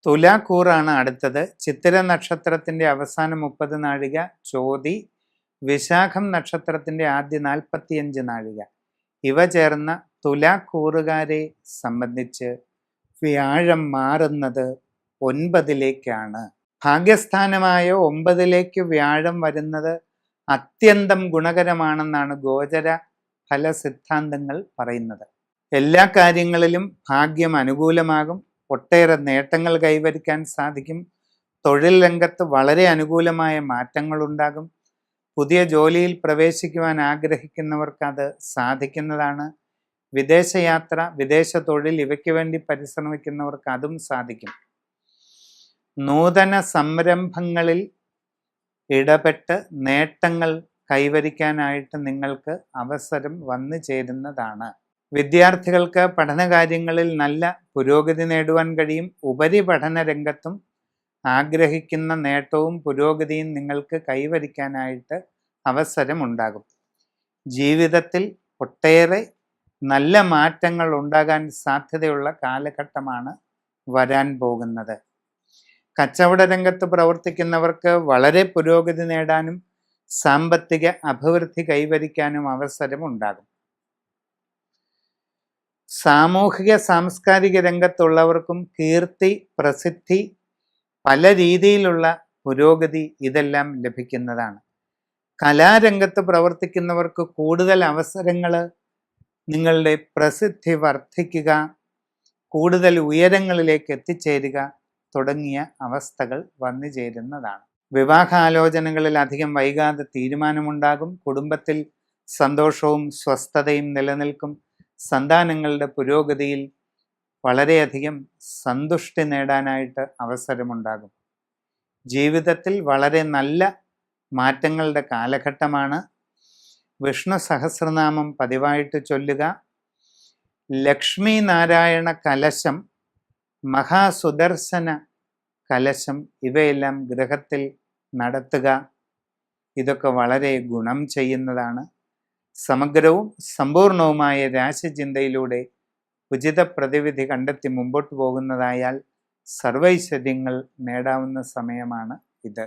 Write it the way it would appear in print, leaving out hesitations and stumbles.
തുലാക്കൂറാണ് അടുത്തത്. ചിത്തിര നക്ഷത്രത്തിന്റെ അവസാന 30 നാഴിക, ചോതി, വിശാഖം നക്ഷത്രത്തിന്റെ ആദ്യ 45 നാഴിക. ഇവ ചേർന്ന തുലാക്കൂറുകാരെ സംബന്ധിച്ച് വ്യാഴം മാറുന്നത് 9ലേക്കാണ്. ഭാഗ്യസ്ഥാനമായ 9ലേക്ക് വ്യാഴം വരുന്നത് അത്യന്തം ഗുണകരമാണെന്നാണ് ഗോചര ഫല സിദ്ധാന്തങ്ങൾ പറയുന്നത്. എല്ലാ കാര്യങ്ങളിലും ഭാഗ്യം അനുകൂലമാകും. ഒട്ടേറെ നേട്ടങ്ങൾ കൈവരിക്കാൻ സാധിക്കും. തൊഴിൽ രംഗത്ത് വളരെ അനുകൂലമായ മാറ്റങ്ങളുണ്ടാകും. പുതിയ ജോലിയിൽ പ്രവേശിക്കുവാൻ ആഗ്രഹിക്കുന്നവർക്ക് അത് സാധിക്കുന്നതാണ്. വിദേശയാത്ര, വിദേശ തൊഴിൽ ഇവയ്ക്ക് വേണ്ടി പരിശ്രമിക്കുന്നവർക്ക് അതും സാധിക്കും. നൂതന സംരംഭങ്ങളിൽ ഇടപെട്ട് നേട്ടങ്ങൾ കൈവരിക്കാനായിട്ട് നിങ്ങൾക്ക് അവസരം വന്നു ചേരുന്നതാണ്. വിദ്യാർത്ഥികൾക്ക് പഠനകാര്യങ്ങളിൽ നല്ല പുരോഗതി നേടുവാൻ കഴിയും. ഉപരിപഠന രംഗത്തും ആഗ്രഹിക്കുന്ന നേട്ടവും പുരോഗതിയും നിങ്ങൾക്ക് കൈവരിക്കാനായിട്ട് അവസരമുണ്ടാകും. ജീവിതത്തിൽ ഒട്ടേറെ നല്ല മാറ്റങ്ങൾ ഉണ്ടാകാൻ സാധ്യതയുള്ള കാലഘട്ടമാണ് വരാൻ പോകുന്നത്. കച്ചവട രംഗത്ത് പ്രവർത്തിക്കുന്നവർക്ക് വളരെ പുരോഗതി നേടാനും സാമ്പത്തിക അഭിവൃദ്ധി കൈവരിക്കാനും അവസരമുണ്ടാകും. സാമൂഹിക സാംസ്കാരിക രംഗത്തുള്ളവർക്കും കീർത്തി, പ്രസിദ്ധി, പല രീതിയിലുള്ള പുരോഗതി ഇതെല്ലാം ലഭിക്കുന്നതാണ്. കലാരംഗത്ത് പ്രവർത്തിക്കുന്നവർക്ക് കൂടുതൽ അവസരങ്ങൾ, നിങ്ങളുടെ പ്രസിദ്ധി വർദ്ധിക്കുക, കൂടുതൽ ഉയരങ്ങളിലേക്ക് എത്തിച്ചേരുക തുടങ്ങിയ അവസ്ഥകൾ വന്നു ചേരുന്നതാണ്. വിവാഹാലോചനകളിൽ അധികം വൈകാതെ തീരുമാനമുണ്ടാകും. കുടുംബത്തിൽ സന്തോഷവും സ്വസ്ഥതയും നിലനിൽക്കും. സന്താനങ്ങളുടെ പുരോഗതിയിൽ വളരെയധികം സന്തുഷ്ടി നേടാനായിട്ട് അവസരമുണ്ടാകും. ജീവിതത്തിൽ വളരെ നല്ല മാറ്റങ്ങളുടെ കാലഘട്ടമാണ്. വിഷ്ണു സഹസ്രനാമം പതിവായിട്ട് ചൊല്ലുക. ലക്ഷ്മി നാരായണ കലശം, മഹാസുദർശന കലശം ഇവയെല്ലാം ഗൃഹത്തിൽ നടത്തുക. ഇതൊക്കെ വളരെ ഗുണം ചെയ്യുന്നതാണ്. സമഗ്രവും സമ്പൂർണവുമായ രാശിചിന്തയിലൂടെ ഉചിത പ്രതിവിധി കണ്ടെത്തി മുമ്പോട്ട് പോകുന്നതായാൽ സർവൈശ്വര്യങ്ങൾ നേടാവുന്ന സമയമാണ് ഇത്.